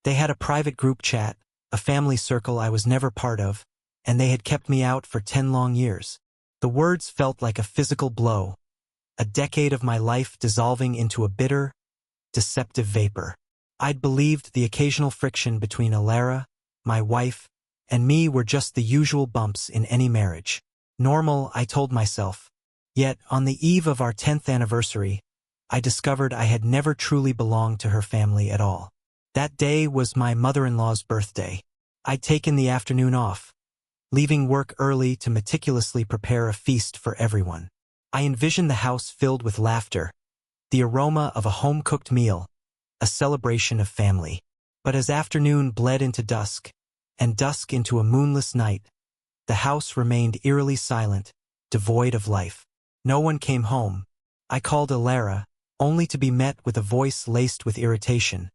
They had a private group chat, a family circle I was never part of, and they had kept me out for 10 long years. The words felt like a physical blow, a decade of my life dissolving into a bitter, deceptive vapor. I'd believed the occasional friction between Elara, my wife, and me were just the usual bumps in any marriage. Normal, I told myself. Yet, on the eve of our 10th anniversary, I discovered I had never truly belonged to her family at all. That day was my mother-in-law's birthday. I'd taken the afternoon off, leaving work early to meticulously prepare a feast for everyone. I envisioned the house filled with laughter, the aroma of a home-cooked meal, a celebration of family. But as afternoon bled into dusk, and dusk into a moonless night, the house remained eerily silent, devoid of life. No one came home. I called Elara, only to be met with a voice laced with irritation,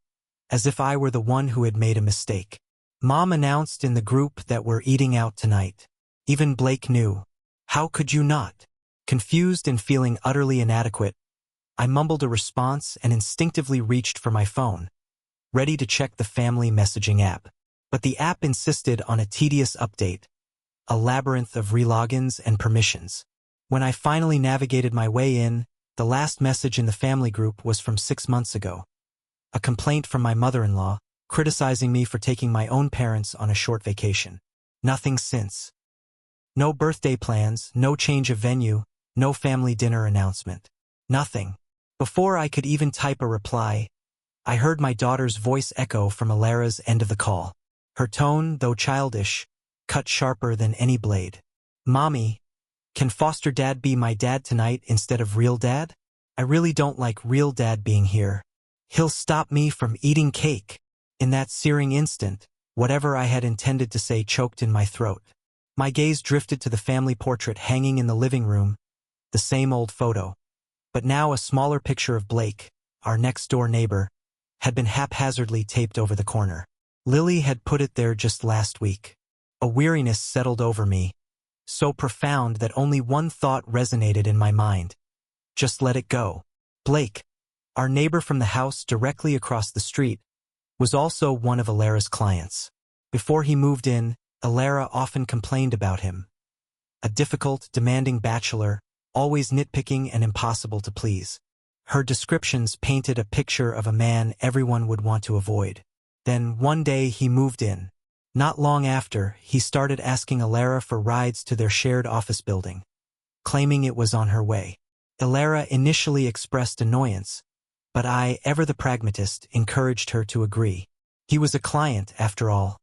as if I were the one who had made a mistake. Mom announced in the group that we're eating out tonight. Even Blake knew. How could you not? Confused and feeling utterly inadequate, I mumbled a response and instinctively reached for my phone, ready to check the family messaging app. But the app insisted on a tedious update, a labyrinth of relogins and permissions. When I finally navigated my way in, the last message in the family group was from 6 months ago. A complaint from my mother-in-law, criticizing me for taking my own parents on a short vacation. Nothing since. No birthday plans, no change of venue, no family dinner announcement. Nothing. Before I could even type a reply, I heard my daughter's voice echo from Elara's end of the call. Her tone, though childish, cut sharper than any blade. Mommy, can foster dad be my dad tonight instead of real dad? I really don't like real dad being here. He'll stop me from eating cake. In that searing instant, whatever I had intended to say choked in my throat. My gaze drifted to the family portrait hanging in the living room, the same old photo. But now a smaller picture of Blake, our next-door neighbor, had been haphazardly taped over the corner. Lily had put it there just last week. A weariness settled over me, so profound that only one thought resonated in my mind. Just let it go. Blake, our neighbor from the house directly across the street, was also one of Elara's clients. Before he moved in, Elara often complained about him. A difficult, demanding bachelor, always nitpicking and impossible to please. Her descriptions painted a picture of a man everyone would want to avoid. Then one day he moved in. Not long after, he started asking Elara for rides to their shared office building, claiming it was on her way. Elara initially expressed annoyance, but I, ever the pragmatist, encouraged her to agree. He was a client, after all.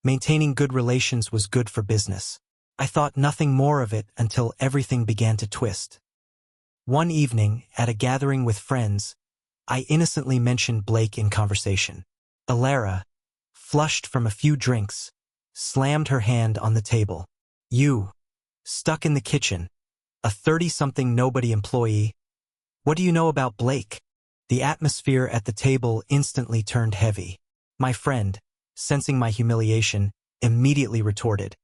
Maintaining good relations was good for business. I thought nothing more of it until everything began to twist. One evening, at a gathering with friends, I innocently mentioned Blake in conversation. Elara, flushed from a few drinks, slammed her hand on the table. You, stuck in the kitchen, a 30-something nobody employee. What do you know about Blake? The atmosphere at the table instantly turned heavy. My friend, sensing my humiliation, immediately retorted.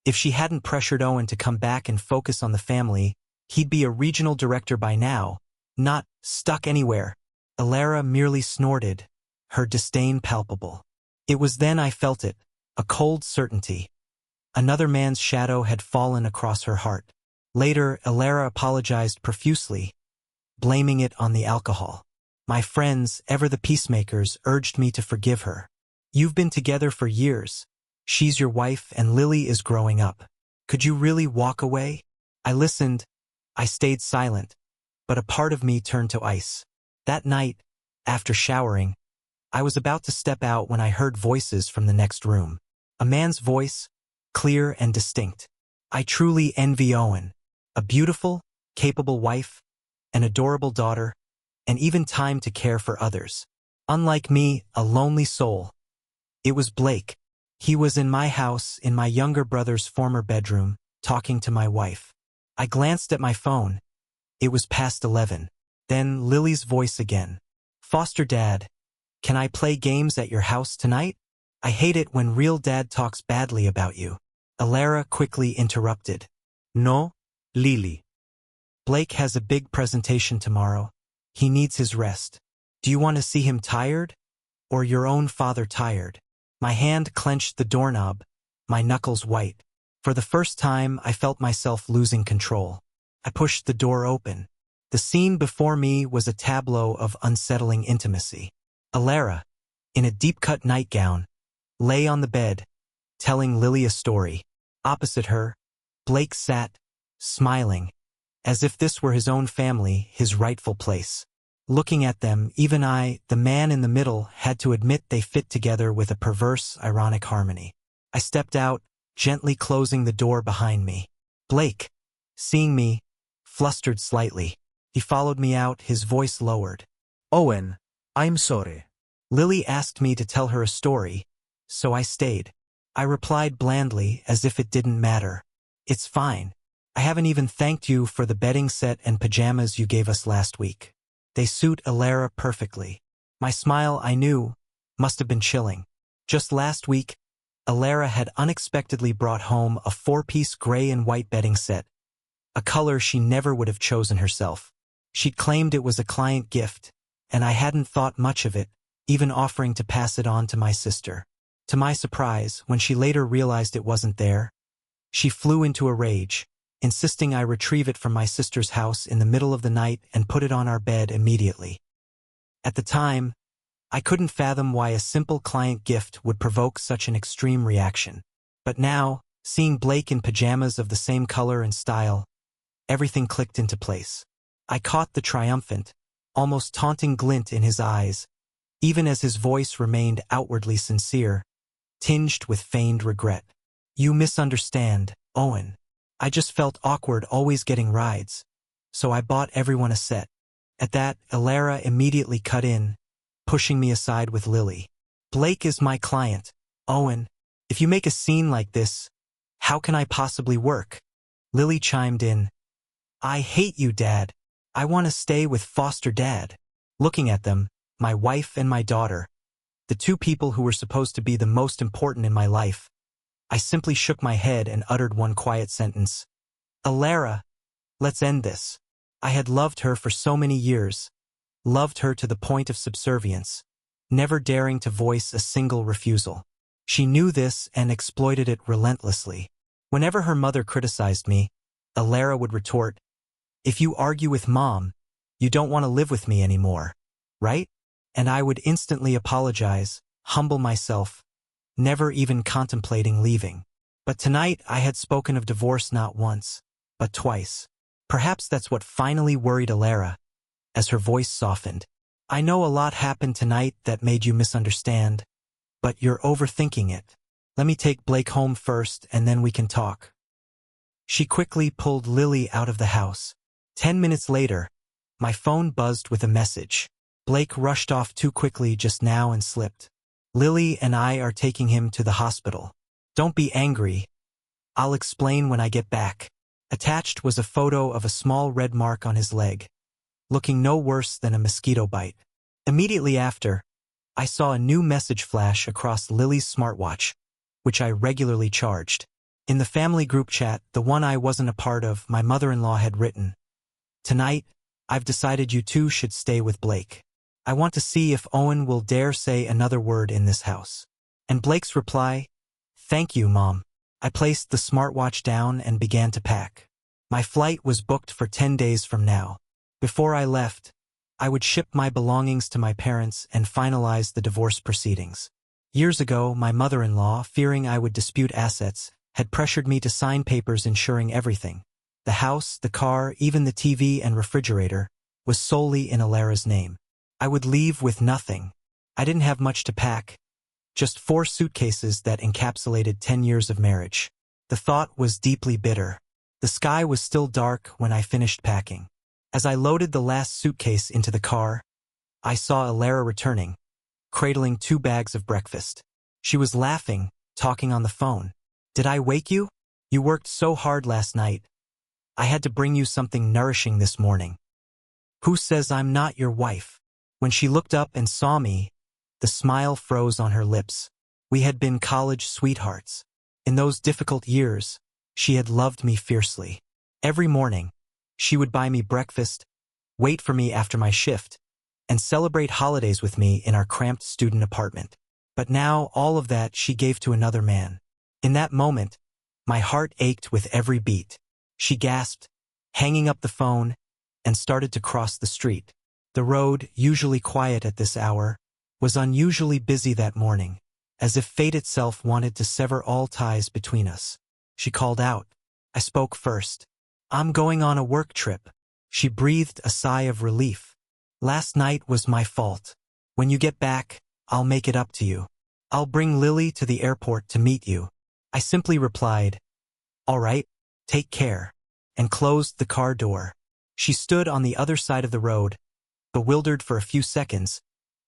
If she hadn't pressured Owen to come back and focus on the family, he'd be a regional director by now, not stuck anywhere. Elara merely snorted, her disdain palpable. It was then I felt it, a cold certainty. Another man's shadow had fallen across her heart. Later, Elara apologized profusely, blaming it on the alcohol. My friends, ever the peacemakers, urged me to forgive her. You've been together for years. She's your wife and Lily is growing up. Could you really walk away? I listened. I stayed silent, but a part of me turned to ice. That night, after showering, I was about to step out when I heard voices from the next room. A man's voice, clear and distinct. I truly envy Owen. A beautiful, capable wife, an adorable daughter, and even time to care for others. Unlike me, a lonely soul. It was Blake. He was in my house, in my younger brother's former bedroom, talking to my wife. I glanced at my phone. It was past 11. Then Lily's voice again. Foster dad, can I play games at your house tonight? I hate it when real dad talks badly about you. Elara quickly interrupted. No, Lily. Blake has a big presentation tomorrow. He needs his rest. Do you want to see him tired? or your own father tired. My hand clenched the doorknob, my knuckles white. For the first time, I felt myself losing control. I pushed the door open. The scene before me was a tableau of unsettling intimacy. Elara, in a deep-cut nightgown, lay on the bed, telling Lily a story. Opposite her, Blake sat, smiling, as if this were his own family, his rightful place. Looking at them, even I, the man in the middle, had to admit they fit together with a perverse, ironic harmony. I stepped out, gently closing the door behind me. Blake, seeing me, flustered slightly. He followed me out, his voice lowered. Owen, I'm sorry. Lily asked me to tell her a story, so I stayed. I replied blandly, as if it didn't matter. It's fine. I haven't even thanked you for the bedding set and pajamas you gave us last week. They suit Elara perfectly. My smile, I knew, must have been chilling. Just last week, Elara had unexpectedly brought home a 4-piece gray and white bedding set, a color she never would have chosen herself. She'd claimed it was a client gift, and I hadn't thought much of it, even offering to pass it on to my sister. To my surprise, when she later realized it wasn't there, she flew into a rage, insisting I retrieve it from my sister's house in the middle of the night and put it on our bed immediately. At the time, I couldn't fathom why a simple client gift would provoke such an extreme reaction. But now, seeing Blake in pajamas of the same color and style, everything clicked into place. I caught the triumphant, almost taunting glint in his eyes, even as his voice remained outwardly sincere, tinged with feigned regret. You misunderstand, Owen. I just felt awkward always getting rides, so I bought everyone a set. At that, Elara immediately cut in, pushing me aside with Lily. Blake is my client, Owen. If you make a scene like this, how can I possibly work? Lily chimed in. I hate you, Dad. I want to stay with foster dad. Looking at them, my wife and my daughter, the two people who were supposed to be the most important in my life, I simply shook my head and uttered one quiet sentence. Elara, let's end this. I had loved her for so many years, loved her to the point of subservience, never daring to voice a single refusal. She knew this and exploited it relentlessly. Whenever her mother criticized me, Elara would retort, if you argue with Mom, you don't want to live with me anymore, right? And I would instantly apologize, humble myself, never even contemplating leaving. But tonight I had spoken of divorce not once, but twice. Perhaps that's what finally worried Elara, as her voice softened. I know a lot happened tonight that made you misunderstand, but you're overthinking it. Let me take Blake home first and then we can talk. She quickly pulled Lily out of the house. 10 minutes later, my phone buzzed with a message. Blake rushed off too quickly just now and slipped. Lily and I are taking him to the hospital. Don't be angry. I'll explain when I get back. Attached was a photo of a small red mark on his leg, looking no worse than a mosquito bite. Immediately after, I saw a new message flash across Lily's smartwatch, which I regularly charged. In the family group chat, the one I wasn't a part of, my mother-in-law had written, Tonight, I've decided you two should stay with Blake. I want to see if Owen will dare say another word in this house. And Blake's reply, Thank you, Mom. I placed the smartwatch down and began to pack. My flight was booked for 10 days from now. Before I left, I would ship my belongings to my parents and finalize the divorce proceedings. Years ago, my mother-in-law, fearing I would dispute assets, had pressured me to sign papers ensuring everything, the house, the car, even the TV and refrigerator, was solely in Elara's name. I would leave with nothing. I didn't have much to pack, just 4 suitcases that encapsulated 10 years of marriage. The thought was deeply bitter. The sky was still dark when I finished packing. As I loaded the last suitcase into the car, I saw Elara returning, cradling 2 bags of breakfast. She was laughing, talking on the phone. Did I wake you? You worked so hard last night. I had to bring you something nourishing this morning. Who says I'm not your wife? When she looked up and saw me, the smile froze on her lips. We had been college sweethearts. In those difficult years, she had loved me fiercely. Every morning, she would buy me breakfast, wait for me after my shift, and celebrate holidays with me in our cramped student apartment. But now all of that she gave to another man. In that moment, my heart ached with every beat. She gasped, hanging up the phone, and started to cross the street. The road, usually quiet at this hour, was unusually busy that morning, as if fate itself wanted to sever all ties between us. She called out. I spoke first. I'm going on a work trip. She breathed a sigh of relief. Last night was my fault. When you get back, I'll make it up to you. I'll bring Lily to the airport to meet you. I simply replied, all right, take care, and closed the car door. She stood on the other side of the road, bewildered for a few seconds,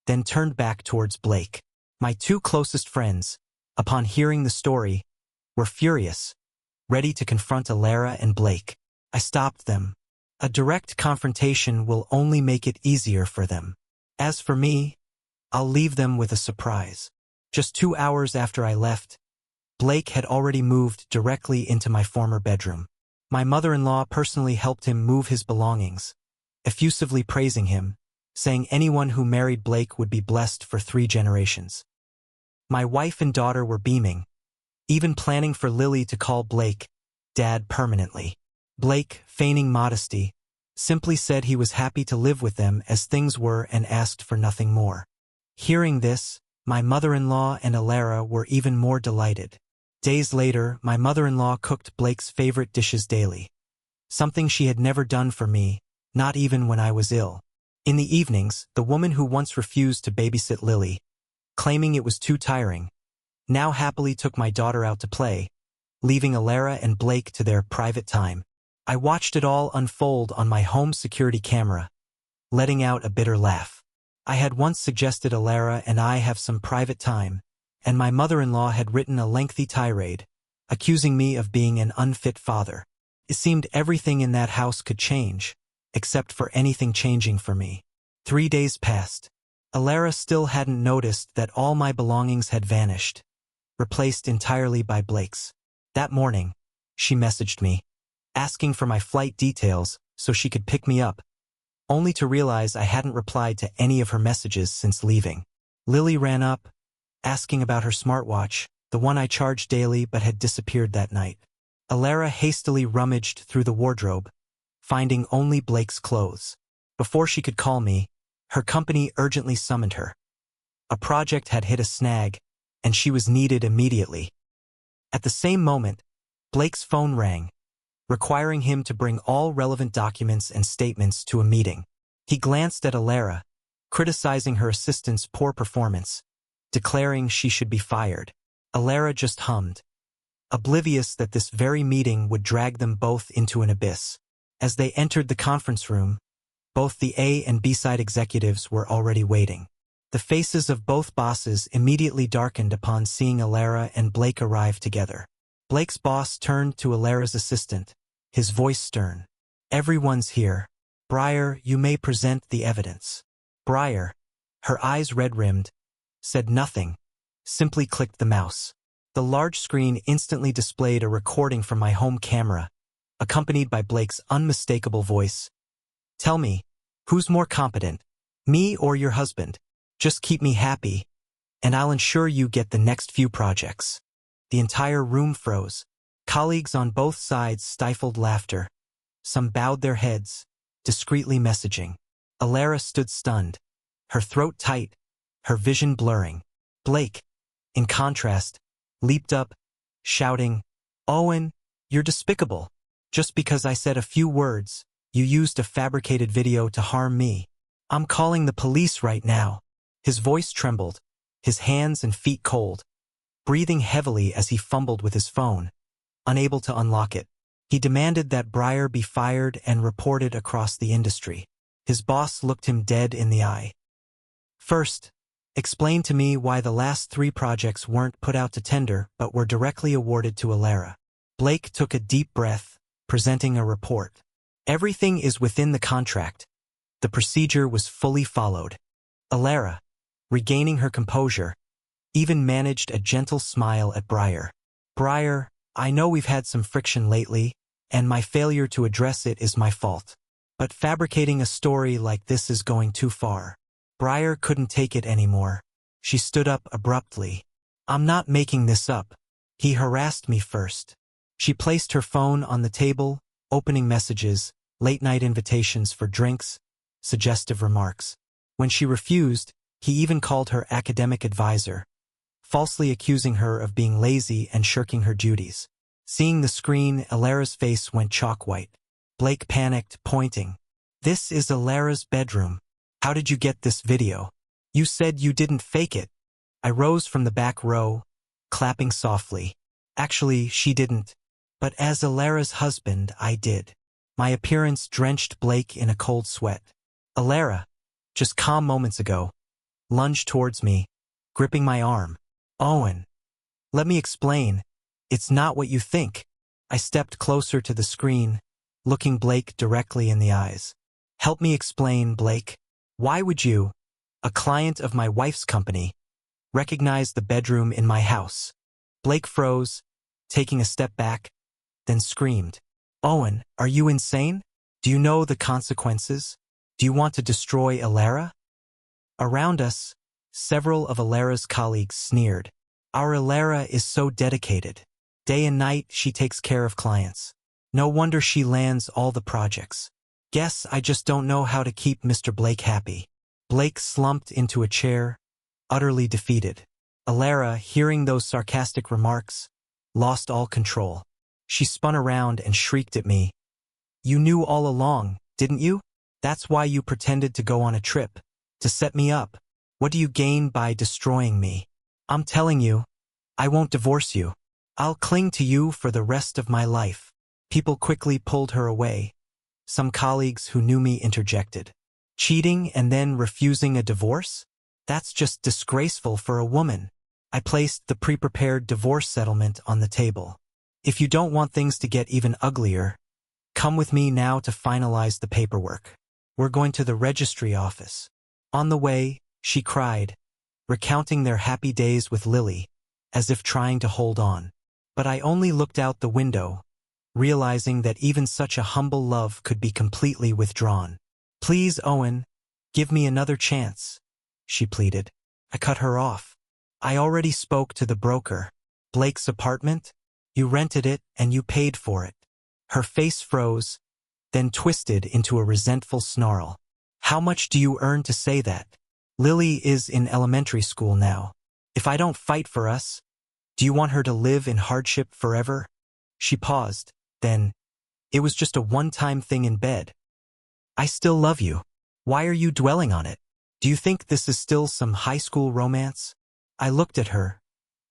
then turned back towards Blake. My two closest friends, upon hearing the story, were furious, ready to confront Elara and Blake. I stopped them. A direct confrontation will only make it easier for them. As for me, I'll leave them with a surprise. Just 2 hours after I left, Blake had already moved directly into my former bedroom. My mother-in-law personally helped him move his belongings, effusively praising him, saying anyone who married Blake would be blessed for 3 generations. My wife and daughter were beaming, even planning for Lily to call Blake Dad permanently. Blake, feigning modesty, simply said he was happy to live with them as things were and asked for nothing more. Hearing this, my mother-in-law and Elara were even more delighted. Days later, my mother-in-law cooked Blake's favorite dishes daily, something she had never done for me, not even when I was ill. In the evenings, the woman who once refused to babysit Lily, claiming it was too tiring, now happily took my daughter out to play, leaving Elara and Blake to their private time. I watched it all unfold on my home security camera, letting out a bitter laugh. I had once suggested Elara and I have some private time, and my mother-in-law had written a lengthy tirade, accusing me of being an unfit father. It seemed everything in that house could change, except for anything changing for me. 3 days passed. Elara still hadn't noticed that all my belongings had vanished, replaced entirely by Blake's. That morning, she messaged me, asking for my flight details so she could pick me up, only to realize I hadn't replied to any of her messages since leaving. Lily ran up, asking about her smartwatch, the one I charged daily but had disappeared that night. Elara hastily rummaged through the wardrobe, finding only Blake's clothes. Before she could call me, her company urgently summoned her. A project had hit a snag, and she was needed immediately. At the same moment, Blake's phone rang, requiring him to bring all relevant documents and statements to a meeting. He glanced at Elara, criticizing her assistant's poor performance, declaring she should be fired. Elara just hummed, oblivious that this very meeting would drag them both into an abyss. As they entered the conference room, both the A and B side executives were already waiting. The faces of both bosses immediately darkened upon seeing Elara and Blake arrive together. Blake's boss turned to Elara's assistant, his voice stern. Everyone's here. Briar, you may present the evidence. Briar, her eyes red-rimmed, said nothing, simply clicked the mouse. The large screen instantly displayed a recording from my home camera, accompanied by Blake's unmistakable voice. Tell me, who's more competent, me or your husband? Just keep me happy, and I'll ensure you get the next few projects. The entire room froze. Colleagues on both sides stifled laughter. Some bowed their heads, discreetly messaging. Elara stood stunned, her throat tight, her vision blurring. Blake, in contrast, leaped up, shouting, Owen, you're despicable. Just because I said a few words, you used a fabricated video to harm me. I'm calling the police right now. His voice trembled, his hands and feet cold, breathing heavily as he fumbled with his phone, unable to unlock it. He demanded that Briar be fired and reported across the industry. His boss looked him dead in the eye. First, explain to me why the last 3 projects weren't put out to tender but were directly awarded to Elara. Blake took a deep breath, presenting a report. Everything is within the contract. The procedure was fully followed. Elara, regaining her composure, even managed a gentle smile at Briar. Briar, I know we've had some friction lately, and my failure to address it is my fault. But fabricating a story like this is going too far. Briar couldn't take it anymore. She stood up abruptly. I'm not making this up. He harassed me first. She placed her phone on the table, opening messages, late-night invitations for drinks, suggestive remarks. When she refused, he even called her academic advisor, falsely accusing her of being lazy and shirking her duties. Seeing the screen, Elara's face went chalk white. Blake panicked, pointing. This is Elara's bedroom. How did you get this video? You said you didn't fake it. I rose from the back row, clapping softly. Actually, she didn't. But as Elara's husband, I did. My appearance drenched Blake in a cold sweat. Elara, just calm moments ago, lunged towards me, gripping my arm. Owen, let me explain. It's not what you think. I stepped closer to the screen, looking Blake directly in the eyes. Help me explain, Blake. Why would you, a client of my wife's company, recognize the bedroom in my house? Blake froze, taking a step back, then screamed. Owen, are you insane? Do you know the consequences? Do you want to destroy Elara? Around us, several of Elara's colleagues sneered. Our Elara is so dedicated. Day and night, she takes care of clients. No wonder she lands all the projects. Guess I just don't know how to keep Mr. Blake happy. Blake slumped into a chair, utterly defeated. Elara, hearing those sarcastic remarks, lost all control. She spun around and shrieked at me. You knew all along, didn't you? That's why you pretended to go on a trip, to set me up. What do you gain by destroying me? I'm telling you, I won't divorce you. I'll cling to you for the rest of my life. People quickly pulled her away. Some colleagues who knew me interjected. Cheating and then refusing a divorce? That's just disgraceful for a woman. I placed the pre-prepared divorce settlement on the table. If you don't want things to get even uglier, come with me now to finalize the paperwork. We're going to the registry office. On the way, she cried, recounting their happy days with Lily, as if trying to hold on. But I only looked out the window, realizing that even such a humble love could be completely withdrawn. Please, Owen, give me another chance, she pleaded. I cut her off. I already spoke to the broker. Blake's apartment? You rented it and you paid for it. Her face froze, then twisted into a resentful snarl. How much do you earn to say that? Lily is in elementary school now. If I don't fight for us, do you want her to live in hardship forever? She paused, then, it was just a one-time thing in bed. I still love you. Why are you dwelling on it? Do you think this is still some high school romance? I looked at her,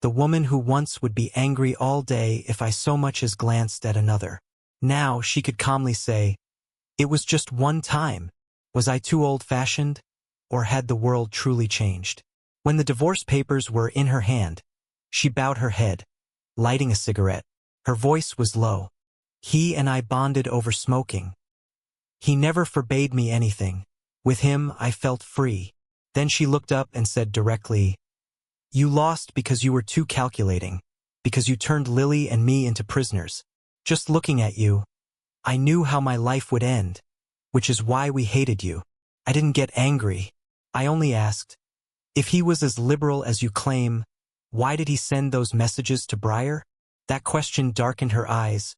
the woman who once would be angry all day if I so much as glanced at another. Now she could calmly say, it was just one time. Was I too old-fashioned, or had the world truly changed? When the divorce papers were in her hand, she bowed her head, lighting a cigarette. Her voice was low. He and I bonded over smoking. He never forbade me anything. With him, I felt free. Then she looked up and said directly, you lost because you were too calculating, because you turned Lily and me into prisoners. Just looking at you, I knew how my life would end, which is why we hated you. I didn't get angry. I only asked, if he was as liberal as you claim, why did he send those messages to Briar? That question darkened her eyes,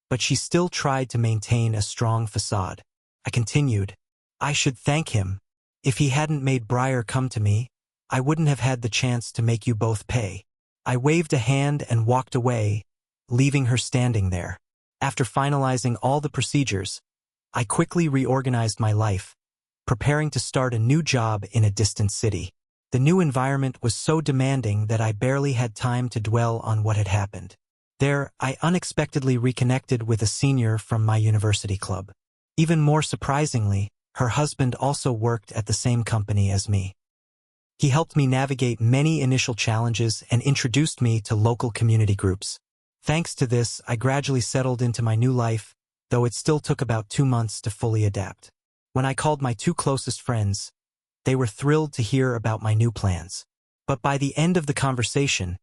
but she still tried to maintain a strong facade. I continued, I should thank him. If he hadn't made Briar come to me, I wouldn't have had the chance to make you both pay. I waved a hand and walked away, leaving her standing there. After finalizing all the procedures, I quickly reorganized my life, preparing to start a new job in a distant city. The new environment was so demanding that I barely had time to dwell on what had happened. There, I unexpectedly reconnected with a senior from my university club. Even more surprisingly, her husband also worked at the same company as me. He helped me navigate many initial challenges and introduced me to local community groups. Thanks to this, I gradually settled into my new life, though it still took about 2 months to fully adapt. When I called my 2 closest friends, they were thrilled to hear about my new plans. But by the end of the conversation,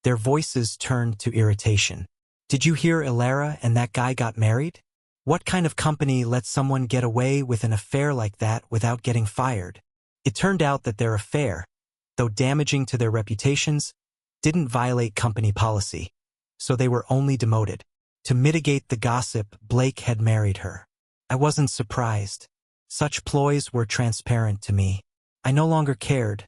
their voices turned to irritation. Did you hear Elara and that guy got married? What kind of company lets someone get away with an affair like that without getting fired? It turned out that their affair, though damaging to their reputations, didn't violate company policy, so they were only demoted. To mitigate the gossip, Blake had married her. I wasn't surprised. Such ploys were transparent to me. I no longer cared,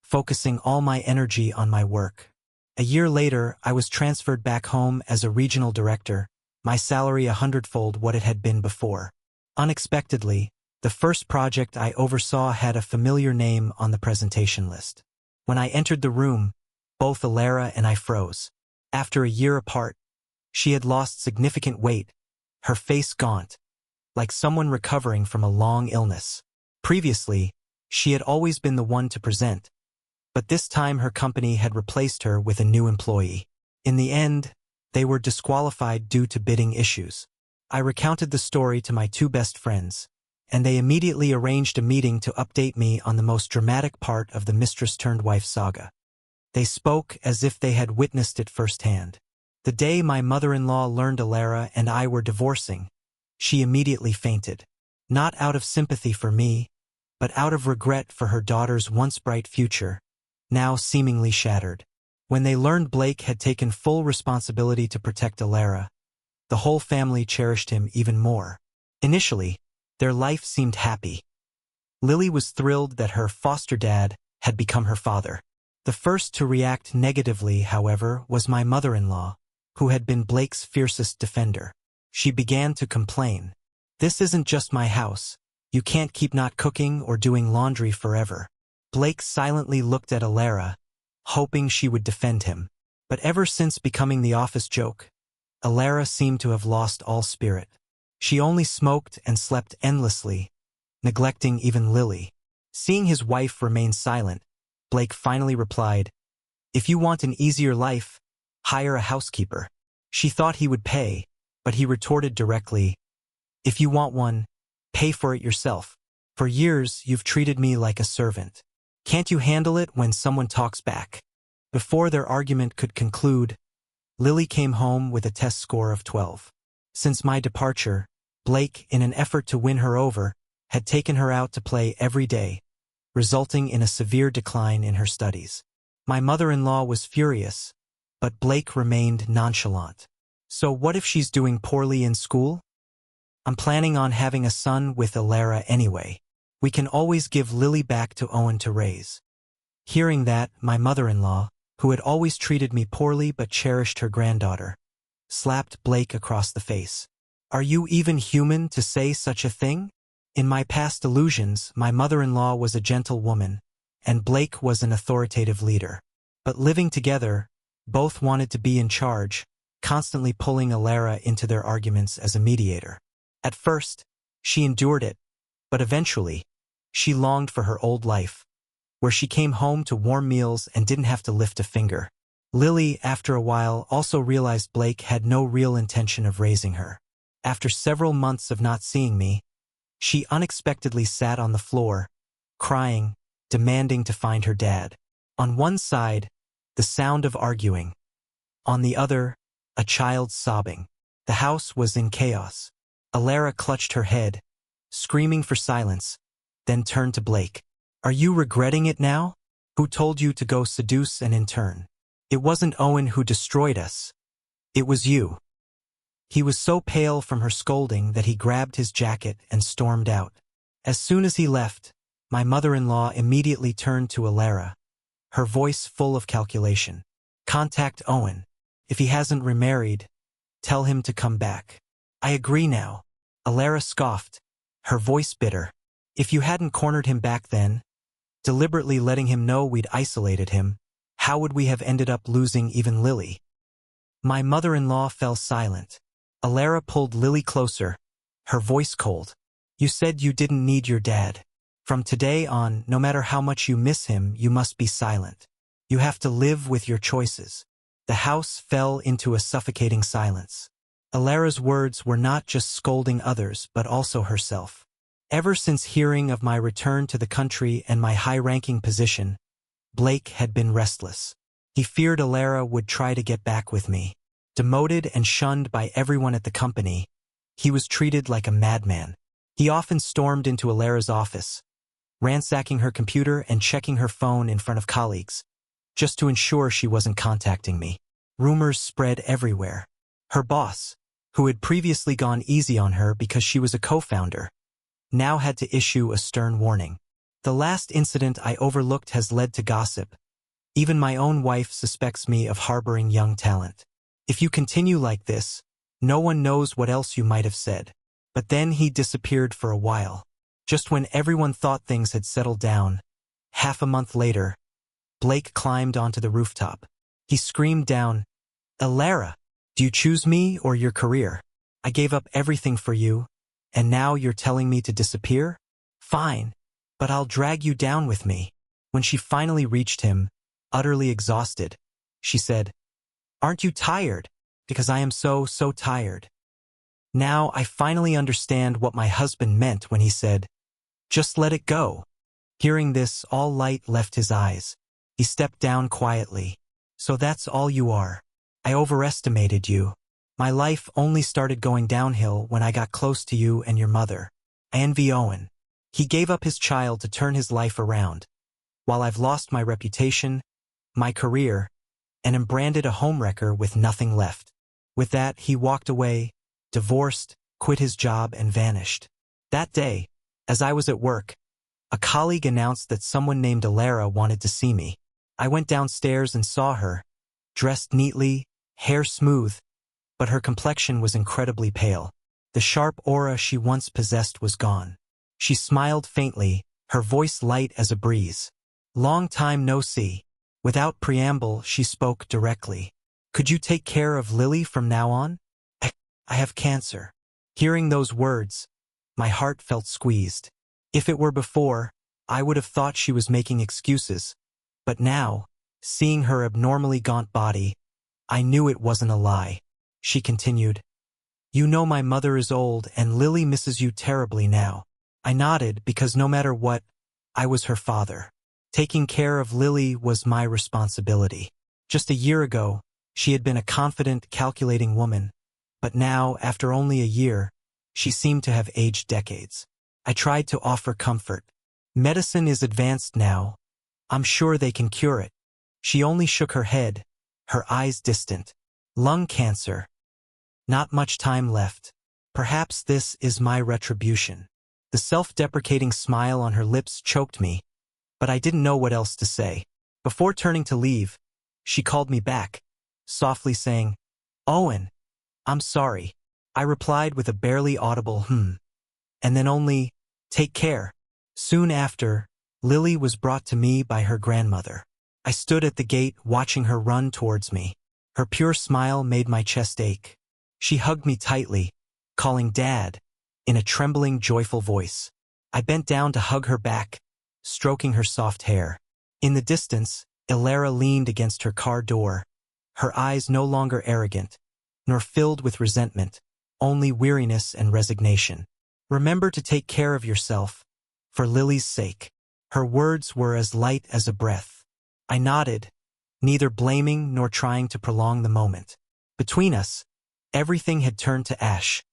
focusing all my energy on my work. A year later, I was transferred back home as a regional director, my salary 100-fold what it had been before. Unexpectedly, the first project I oversaw had a familiar name on the presentation list. When I entered the room, both Elara and I froze. After a year apart, she had lost significant weight, her face gaunt, like someone recovering from a long illness. Previously, she had always been the one to present, but this time her company had replaced her with a new employee. In the end, they were disqualified due to bidding issues. I recounted the story to my two best friends, and they immediately arranged a meeting to update me on the most dramatic part of the mistress-turned-wife saga. They spoke as if they had witnessed it firsthand. The day my mother-in-law learned Elara and I were divorcing, she immediately fainted. Not out of sympathy for me, but out of regret for her daughter's once bright future, now seemingly shattered. When they learned Blake had taken full responsibility to protect Elara, the whole family cherished him even more. Initially, their life seemed happy. Lily was thrilled that her foster dad had become her father. The first to react negatively, however, was my mother-in-law, who had been Blake's fiercest defender. She began to complain. "This isn't just my house. You can't keep not cooking or doing laundry forever." Blake silently looked at Elara, hoping she would defend him. But ever since becoming the office joke, Elara seemed to have lost all spirit. She only smoked and slept endlessly, neglecting even Lily. Seeing his wife remain silent, Blake finally replied, "If you want an easier life, hire a housekeeper." She thought he would pay, but he retorted directly, "If you want one, pay for it yourself. For years, you've treated me like a servant. Can't you handle it when someone talks back?" Before their argument could conclude, Lily came home with a test score of 12. Since my departure, Blake, in an effort to win her over, had taken her out to play every day, resulting in a severe decline in her studies. My mother-in-law was furious, but Blake remained nonchalant. "So what if she's doing poorly in school? I'm planning on having a son with Elara anyway. We can always give Lily back to Owen to raise." Hearing that, my mother-in-law, who had always treated me poorly but cherished her granddaughter, slapped Blake across the face. "Are you even human to say such a thing?" In my past illusions, my mother-in-law was a gentle woman, and Blake was an authoritative leader. But living together, both wanted to be in charge, constantly pulling Elara into their arguments as a mediator. At first, she endured it, but eventually, she longed for her old life, where she came home to warm meals and didn't have to lift a finger. Lily, after a while, also realized Blake had no real intention of raising her. After several months of not seeing me, she unexpectedly sat on the floor, crying, demanding to find her dad. On one side, the sound of arguing. On the other, a child sobbing. The house was in chaos. Elara clutched her head, screaming for silence, then turned to Blake. "Are you regretting it now? Who told you to go seduce and intern? It wasn't Owen who destroyed us. It was you." He was so pale from her scolding that he grabbed his jacket and stormed out. As soon as he left, my mother-in-law immediately turned to Elara, her voice full of calculation. "Contact Owen. If he hasn't remarried, tell him to come back." "I agree now." Elara scoffed, her voice bitter. "If you hadn't cornered him back then, deliberately letting him know we'd isolated him, how would we have ended up losing even Lily?" My mother-in-law fell silent. Elara pulled Lily closer, her voice cold. "You said you didn't need your dad. From today on, no matter how much you miss him, you must be silent. You have to live with your choices." The house fell into a suffocating silence. Elara's words were not just scolding others, but also herself. Ever since hearing of my return to the country and my high-ranking position, Blake had been restless. He feared Elara would try to get back with me. Demoted and shunned by everyone at the company, he was treated like a madman. He often stormed into Elara's office, ransacking her computer and checking her phone in front of colleagues, just to ensure she wasn't contacting me. Rumors spread everywhere. Her boss, who had previously gone easy on her because she was a co-founder, now had to issue a stern warning. The last incident I overlooked has led to gossip. Even my own wife suspects me of harboring young talent. If you continue like this, no one knows what else you might have said. But then he disappeared for a while. Just when everyone thought things had settled down, half a month later, Blake climbed onto the rooftop. He screamed down, "Elara, do you choose me or your career? I gave up everything for you, and now you're telling me to disappear? Fine, but I'll drag you down with me." When she finally reached him, utterly exhausted, she said, "Aren't you tired? Because I am so tired." Now I finally understand what my husband meant when he said, "Just let it go." Hearing this, all light left his eyes. He stepped down quietly. "So that's all you are. I overestimated you. My life only started going downhill when I got close to you and your mother. I envy Owen. He gave up his child to turn his life around, while I've lost my reputation, my career, and am branded a homewrecker with nothing left." With that, he walked away, divorced, quit his job, and vanished. That day, as I was at work, a colleague announced that someone named Elara wanted to see me. I went downstairs and saw her, dressed neatly, hair smooth, but her complexion was incredibly pale. The sharp aura she once possessed was gone. She smiled faintly, her voice light as a breeze. "Long time no see." Without preamble, she spoke directly. "Could you take care of Lily from now on? I have cancer." Hearing those words, my heart felt squeezed. If it were before, I would have thought she was making excuses. But now, seeing her abnormally gaunt body, I knew it wasn't a lie. She continued, "You know my mother is old and Lily misses you terribly now." I nodded because no matter what, I was her father. Taking care of Lily was my responsibility. Just a year ago, she had been a confident, calculating woman, but now, after only a year, she seemed to have aged decades. I tried to offer comfort. "Medicine is advanced now. I'm sure they can cure it." She only shook her head, her eyes distant. "Lung cancer. Not much time left. Perhaps this is my retribution." The self-deprecating smile on her lips choked me, but I didn't know what else to say. Before turning to leave, she called me back, softly saying, "Owen, I'm sorry." I replied with a barely audible and then only, "Take care." Soon after, Lily was brought to me by her grandmother. I stood at the gate watching her run towards me. Her pure smile made my chest ache. She hugged me tightly, calling Dad, in a trembling, joyful voice. I bent down to hug her back, stroking her soft hair. In the distance, Elara leaned against her car door, her eyes no longer arrogant, nor filled with resentment, only weariness and resignation. "Remember to take care of yourself, for Lily's sake." Her words were as light as a breath. I nodded, neither blaming nor trying to prolong the moment. Between us, everything had turned to ash,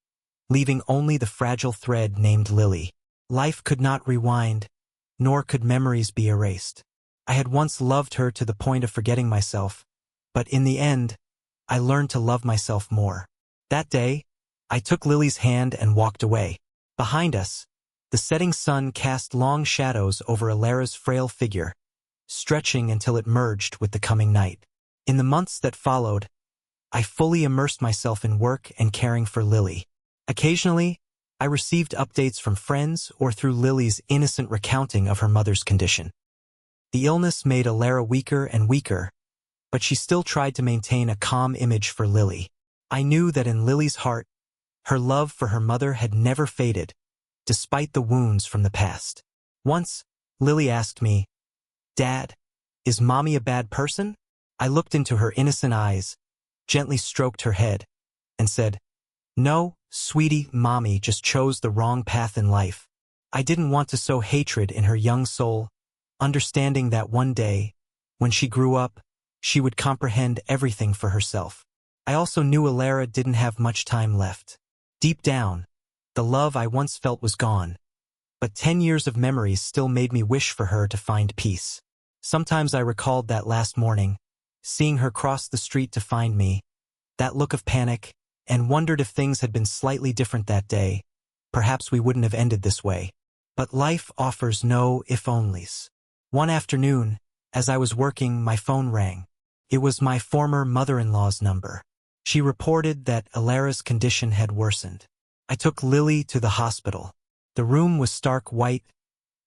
leaving only the fragile thread named Lily. Life could not rewind, nor could memories be erased. I had once loved her to the point of forgetting myself, but in the end, I learned to love myself more. That day, I took Lily's hand and walked away. Behind us, the setting sun cast long shadows over Elara's frail figure, stretching until it merged with the coming night. In the months that followed, I fully immersed myself in work and caring for Lily. Occasionally, I received updates from friends or through Lily's innocent recounting of her mother's condition. The illness made Elara weaker and weaker, but she still tried to maintain a calm image for Lily. I knew that in Lily's heart, her love for her mother had never faded, despite the wounds from the past. Once, Lily asked me, "Dad, is Mommy a bad person?" I looked into her innocent eyes, gently stroked her head, and said, "No, sweetie, Mommy just chose the wrong path in life." I didn't want to sow hatred in her young soul, understanding that one day, when she grew up, she would comprehend everything for herself. I also knew Elara didn't have much time left. Deep down, the love I once felt was gone, but 10 years of memories still made me wish for her to find peace. Sometimes I recalled that last morning, seeing her cross the street to find me, that look of panic, and wondered if things had been slightly different that day. Perhaps we wouldn't have ended this way. But life offers no if-onlys. One afternoon, as I was working, my phone rang. It was my former mother-in-law's number. She reported that Elara's condition had worsened. I took Lily to the hospital. The room was stark white,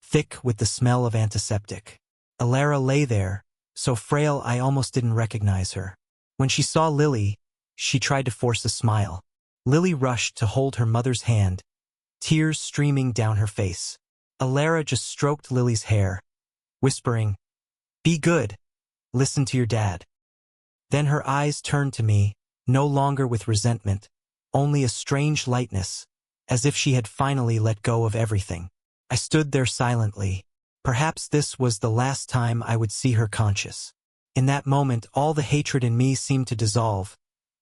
thick with the smell of antiseptic. Elara lay there, so frail I almost didn't recognize her. When she saw Lily, she tried to force a smile. Lily rushed to hold her mother's hand, tears streaming down her face. Elara just stroked Lily's hair, whispering, "Be good. Listen to your dad." Then her eyes turned to me, no longer with resentment, only a strange lightness, as if she had finally let go of everything. I stood there silently. Perhaps this was the last time I would see her conscious. In that moment, all the hatred in me seemed to dissolve,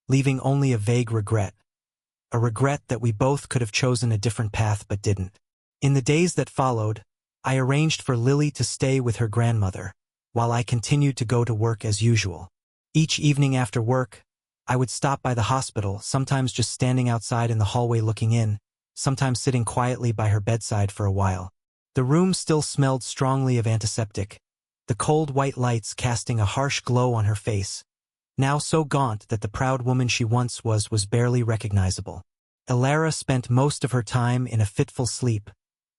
leaving only a vague regret. A regret that we both could have chosen a different path but didn't. In the days that followed, I arranged for Lily to stay with her grandmother, while I continued to go to work as usual. Each evening after work, I would stop by the hospital, sometimes just standing outside in the hallway looking in, sometimes sitting quietly by her bedside for a while. The room still smelled strongly of antiseptic, the cold white lights casting a harsh glow on her face, now so gaunt that the proud woman she once was barely recognizable. Elara spent most of her time in a fitful sleep,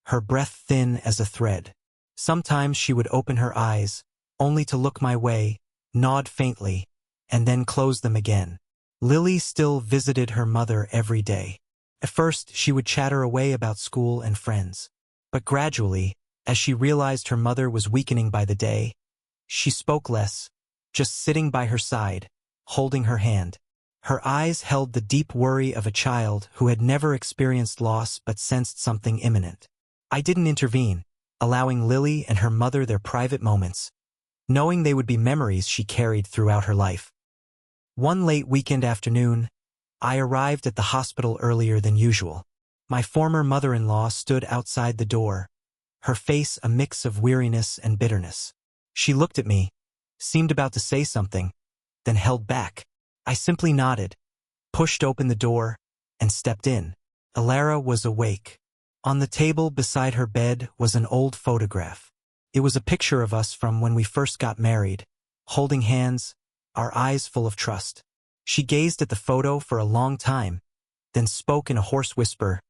her breath thin as a thread. Sometimes she would open her eyes, only to look my way, nod faintly, and then close them again. Lily still visited her mother every day. At first, she would chatter away about school and friends. But gradually, as she realized her mother was weakening by the day, she spoke less, just sitting by her side, holding her hand. Her eyes held the deep worry of a child who had never experienced loss but sensed something imminent. I didn't intervene, allowing Lily and her mother their private moments, knowing they would be memories she carried throughout her life. One late weekend afternoon, I arrived at the hospital earlier than usual. My former mother-in-law stood outside the door, her face a mix of weariness and bitterness. She looked at me, seemed about to say something, then held back. I simply nodded, pushed open the door, and stepped in. Elara was awake. On the table beside her bed was an old photograph. It was a picture of us from when we first got married, holding hands, our eyes full of trust. She gazed at the photo for a long time, then spoke in a hoarse whisper.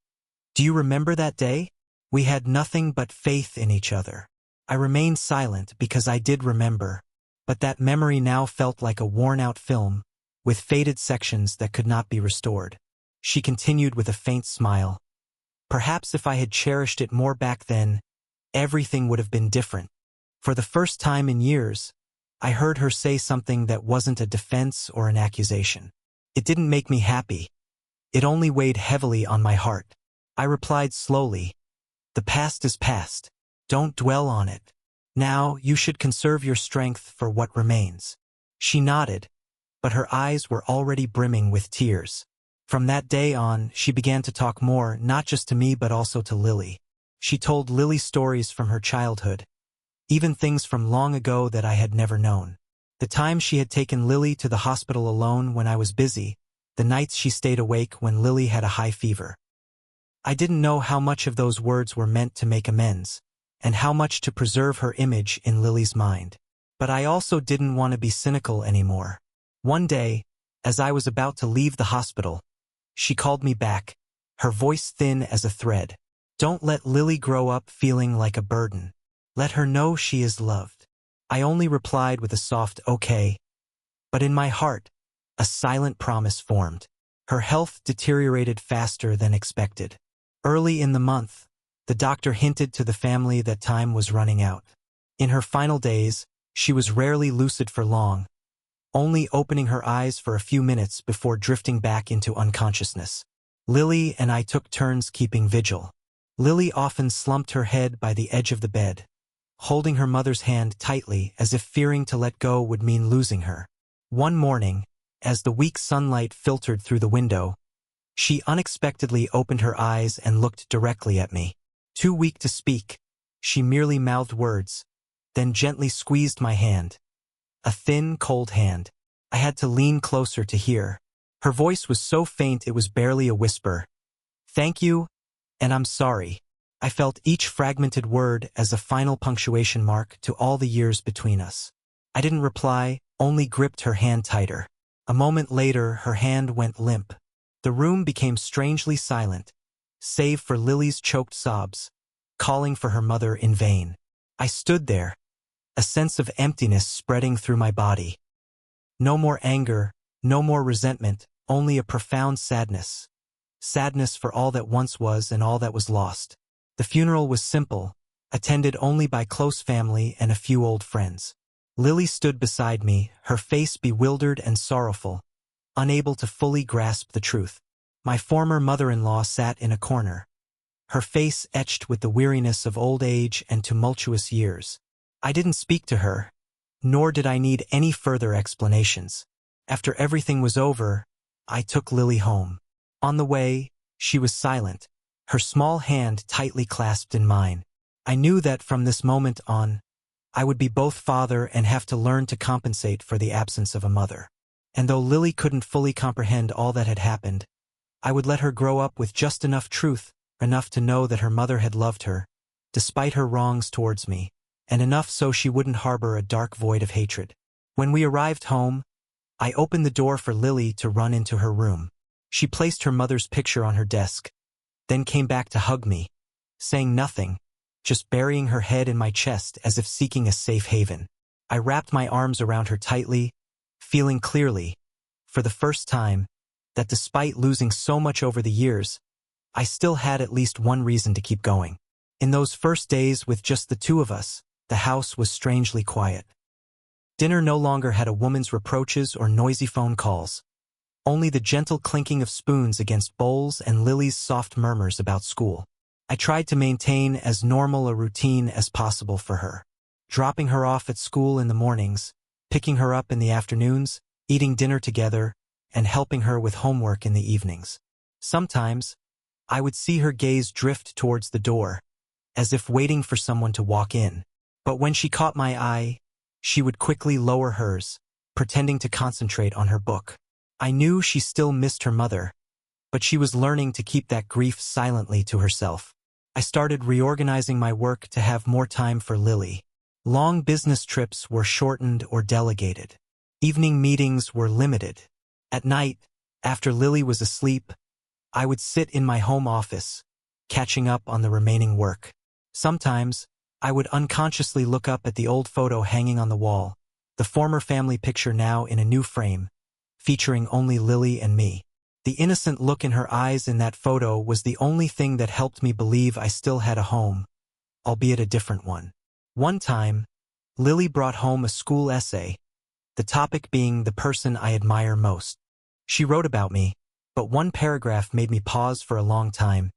"Do you remember that day? We had nothing but faith in each other." I remained silent because I did remember, but that memory now felt like a worn-out film, with faded sections that could not be restored. She continued with a faint smile. "Perhaps if I had cherished it more back then, everything would have been different." For the first time in years, I heard her say something that wasn't a defense or an accusation. It didn't make me happy. It only weighed heavily on my heart. I replied slowly, "The past is past. Don't dwell on it. Now you should conserve your strength for what remains." She nodded, but her eyes were already brimming with tears. From that day on, she began to talk more, not just to me but also to Lily. She told Lily stories from her childhood, even things from long ago that I had never known. The time she had taken Lily to the hospital alone when I was busy, the nights she stayed awake when Lily had a high fever. I didn't know how much of those words were meant to make amends, and how much to preserve her image in Lily's mind. But I also didn't want to be cynical anymore. One day, as I was about to leave the hospital, she called me back, her voice thin as a thread. "Don't let Lily grow up feeling like a burden. Let her know she is loved." I only replied with a soft "okay," but in my heart, a silent promise formed. Her health deteriorated faster than expected. Early in the month, the doctor hinted to the family that time was running out. In her final days, she was rarely lucid for long, only opening her eyes for a few minutes before drifting back into unconsciousness. Lily and I took turns keeping vigil. Lily often slumped her head by the edge of the bed, holding her mother's hand tightly as if fearing to let go would mean losing her. One morning, as the weak sunlight filtered through the window, she unexpectedly opened her eyes and looked directly at me. Too weak to speak, she merely mouthed words, then gently squeezed my hand. A thin, cold hand. I had to lean closer to hear. Her voice was so faint it was barely a whisper. Thank you, and I'm sorry. I felt each fragmented word as a final punctuation mark to all the years between us. I didn't reply, only gripped her hand tighter. A moment later, her hand went limp. The room became strangely silent, save for Lily's choked sobs, calling for her mother in vain. I stood there, a sense of emptiness spreading through my body. No more anger, no more resentment, only a profound sadness. Sadness for all that once was and all that was lost. The funeral was simple, attended only by close family and a few old friends. Lily stood beside me, her face bewildered and sorrowful, unable to fully grasp the truth. My former mother-in-law sat in a corner, her face etched with the weariness of old age and tumultuous years. I didn't speak to her, nor did I need any further explanations. After everything was over, I took Lily home. On the way, she was silent, her small hand tightly clasped in mine. I knew that from this moment on, I would be both father and have to learn to compensate for the absence of a mother. And though Lily couldn't fully comprehend all that had happened, I would let her grow up with just enough truth, enough to know that her mother had loved her, despite her wrongs towards me, and enough so she wouldn't harbor a dark void of hatred. When we arrived home, I opened the door for Lily to run into her room. She placed her mother's picture on her desk, then came back to hug me, saying nothing, just burying her head in my chest as if seeking a safe haven. I wrapped my arms around her tightly, feeling clearly, for the first time, that despite losing so much over the years, I still had at least one reason to keep going. In those first days with just the two of us, the house was strangely quiet. Dinner no longer had a woman's reproaches or noisy phone calls, only the gentle clinking of spoons against bowls and Lily's soft murmurs about school. I tried to maintain as normal a routine as possible for her, dropping her off at school in the mornings, picking her up in the afternoons, eating dinner together, and helping her with homework in the evenings. Sometimes, I would see her gaze drift towards the door, as if waiting for someone to walk in. But when she caught my eye, she would quickly lower hers, pretending to concentrate on her book. I knew she still missed her mother, but she was learning to keep that grief silently to herself. I started reorganizing my work to have more time for Lily. Long business trips were shortened or delegated. Evening meetings were limited. At night, after Lily was asleep, I would sit in my home office, catching up on the remaining work. Sometimes, I would unconsciously look up at the old photo hanging on the wall, the former family picture now in a new frame, featuring only Lily and me. The innocent look in her eyes in that photo was the only thing that helped me believe I still had a home, albeit a different one. One time, Lily brought home a school essay, the topic being the person I admire most. She wrote about me, but one paragraph made me pause for a long time.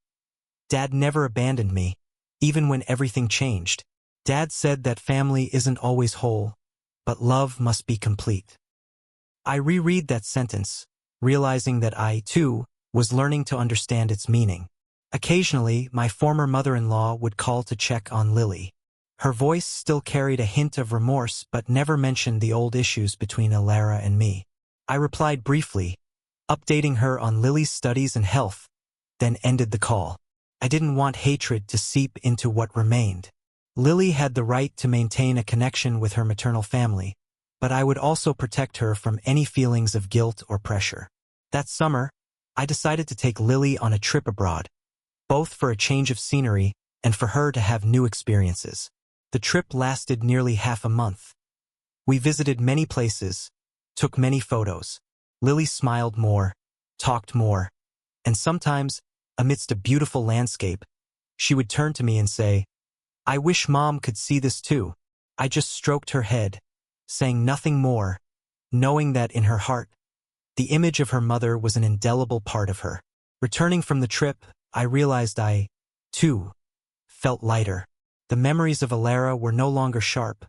Dad never abandoned me, even when everything changed. Dad said that family isn't always whole, but love must be complete. I reread that sentence, realizing that I, too, was learning to understand its meaning. Occasionally, my former mother-in-law would call to check on Lily. Her voice still carried a hint of remorse but never mentioned the old issues between Elara and me. I replied briefly, updating her on Lily's studies and health, then ended the call. I didn't want hatred to seep into what remained. Lily had the right to maintain a connection with her maternal family, but I would also protect her from any feelings of guilt or pressure. That summer, I decided to take Lily on a trip abroad, both for a change of scenery and for her to have new experiences. The trip lasted nearly half a month. We visited many places, took many photos. Lily smiled more, talked more, and sometimes, amidst a beautiful landscape, she would turn to me and say, "I wish Mom could see this too." I just stroked her head, saying nothing more, knowing that in her heart, the image of her mother was an indelible part of her. Returning from the trip, I realized I, too, felt lighter. The memories of Elara were no longer sharp,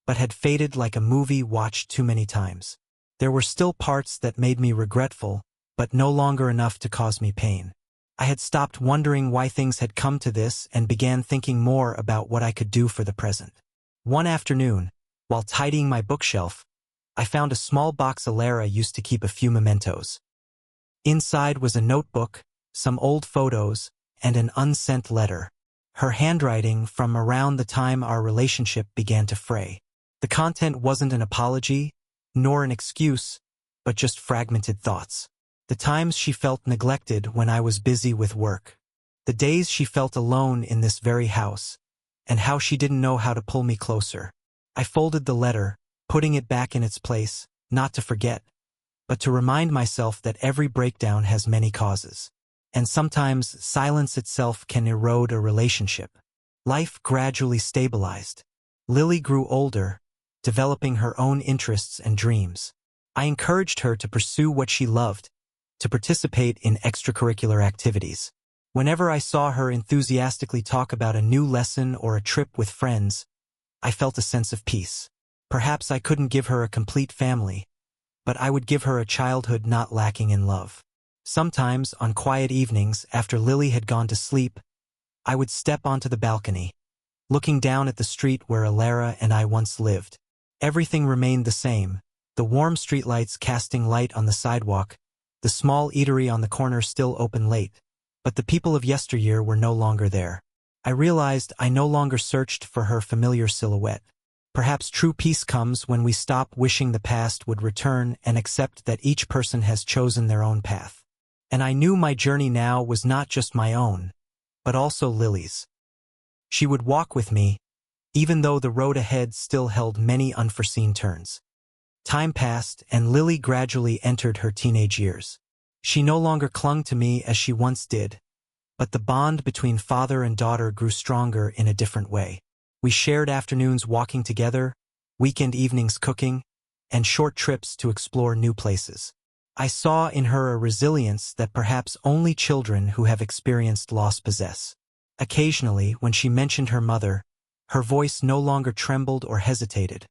but had faded like a movie watched too many times. There were still parts that made me regretful, but no longer enough to cause me pain. I had stopped wondering why things had come to this and began thinking more about what I could do for the present. One afternoon, while tidying my bookshelf, I found a small box Elara used to keep a few mementos. Inside was a notebook, some old photos, and an unsent letter. Her handwriting from around the time our relationship began to fray. The content wasn't an apology, nor an excuse, but just fragmented thoughts. The times she felt neglected when I was busy with work. The days she felt alone in this very house, and how she didn't know how to pull me closer. I folded the letter, putting it back in its place, not to forget, but to remind myself that every breakdown has many causes. And sometimes silence itself can erode a relationship. Life gradually stabilized. Lily grew older, developing her own interests and dreams. I encouraged her to pursue what she loved, to participate in extracurricular activities. Whenever I saw her enthusiastically talk about a new lesson or a trip with friends, I felt a sense of peace. Perhaps I couldn't give her a complete family, but I would give her a childhood not lacking in love. Sometimes, on quiet evenings after Lily had gone to sleep, I would step onto the balcony, looking down at the street where Elara and I once lived. Everything remained the same, the warm streetlights casting light on the sidewalk, the small eatery on the corner still open late, but the people of yesteryear were no longer there. I realized I no longer searched for her familiar silhouette. Perhaps true peace comes when we stop wishing the past would return and accept that each person has chosen their own path. And I knew my journey now was not just my own, but also Lily's. She would walk with me, even though the road ahead still held many unforeseen turns. Time passed, and Lily gradually entered her teenage years. She no longer clung to me as she once did, but the bond between father and daughter grew stronger in a different way. We shared afternoons walking together, weekend evenings cooking, and short trips to explore new places. I saw in her a resilience that perhaps only children who have experienced loss possess. Occasionally, when she mentioned her mother, her voice no longer trembled or hesitated,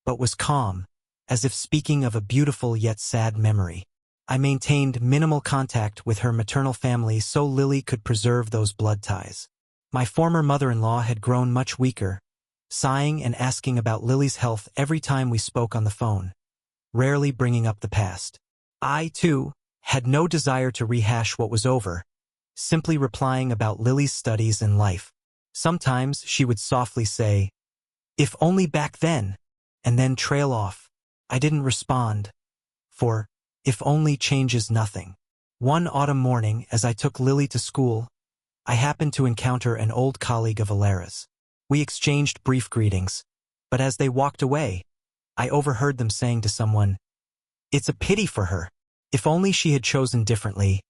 but was calm, as if speaking of a beautiful yet sad memory. I maintained minimal contact with her maternal family so Lily could preserve those blood ties. My former mother-in-law had grown much weaker, sighing and asking about Lily's health every time we spoke on the phone, rarely bringing up the past. I, too, had no desire to rehash what was over, simply replying about Lily's studies and life. Sometimes she would softly say, "If only back then," and then trail off. I didn't respond, for if only changes nothing. One autumn morning, as I took Lily to school, I happened to encounter an old colleague of Elara's. We exchanged brief greetings, but as they walked away, I overheard them saying to someone, "It's a pity for her. If only she had chosen differently."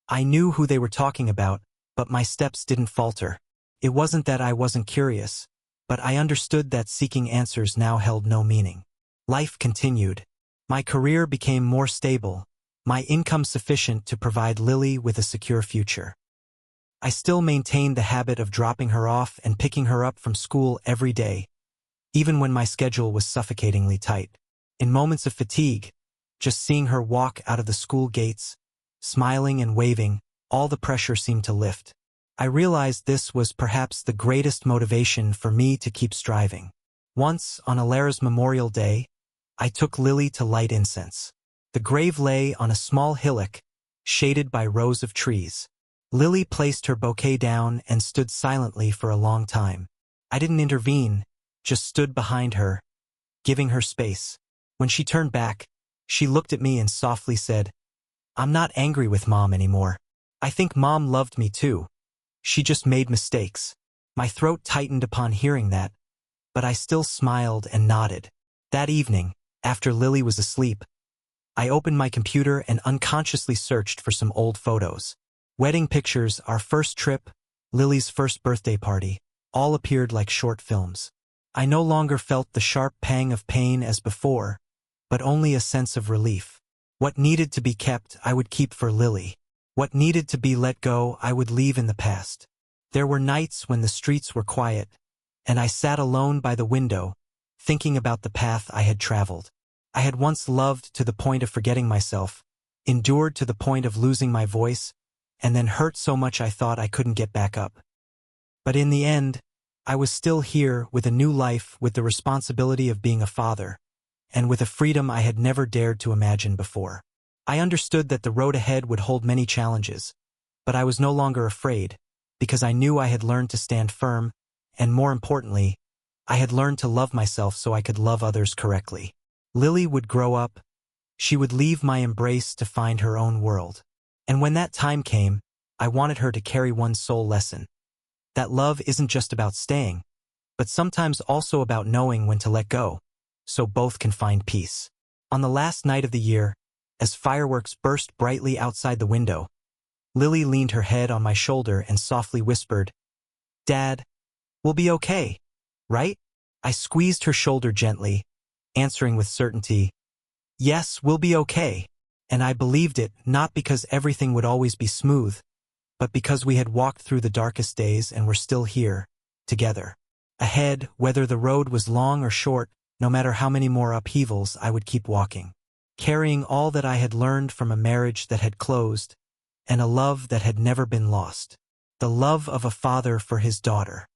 I knew who they were talking about, but my steps didn't falter. It wasn't that I wasn't curious, but I understood that seeking answers now held no meaning. Life continued. My career became more stable, my income sufficient to provide Lily with a secure future. I still maintained the habit of dropping her off and picking her up from school every day, even when my schedule was suffocatingly tight. In moments of fatigue, just seeing her walk out of the school gates, smiling and waving, all the pressure seemed to lift. I realized this was perhaps the greatest motivation for me to keep striving. Once, on Elara's Memorial Day, I took Lily to light incense. The grave lay on a small hillock, shaded by rows of trees. Lily placed her bouquet down and stood silently for a long time. I didn't intervene, just stood behind her, giving her space. When she turned back, she looked at me and softly said, "I'm not angry with Mom anymore. I think Mom loved me too. She just made mistakes." My throat tightened upon hearing that, but I still smiled and nodded. That evening, after Lily was asleep, I opened my computer and unconsciously searched for some old photos. Wedding pictures, our first trip, Lily's first birthday party, all appeared like short films. I no longer felt the sharp pang of pain as before, but only a sense of relief. What needed to be kept, I would keep for Lily. What needed to be let go, I would leave in the past. There were nights when the streets were quiet, and I sat alone by the window, thinking about the path I had traveled. I had once loved to the point of forgetting myself, endured to the point of losing my voice, and then hurt so much I thought I couldn't get back up. But in the end, I was still here with a new life, with the responsibility of being a father, and with a freedom I had never dared to imagine before. I understood that the road ahead would hold many challenges, but I was no longer afraid, because I knew I had learned to stand firm, and more importantly, I had learned to love myself so I could love others correctly. Lily would grow up. She would leave my embrace to find her own world. And when that time came, I wanted her to carry one sole lesson: that love isn't just about staying, but sometimes also about knowing when to let go, so both can find peace. On the last night of the year, as fireworks burst brightly outside the window, Lily leaned her head on my shoulder and softly whispered, "Dad, we'll be okay, right?" I squeezed her shoulder gently, answering with certainty, "Yes, we'll be okay." And I believed it, not because everything would always be smooth, but because we had walked through the darkest days and were still here, together. Ahead, whether the road was long or short, no matter how many more upheavals, I would keep walking, carrying all that I had learned from a marriage that had closed, and a love that had never been lost. The love of a father for his daughter.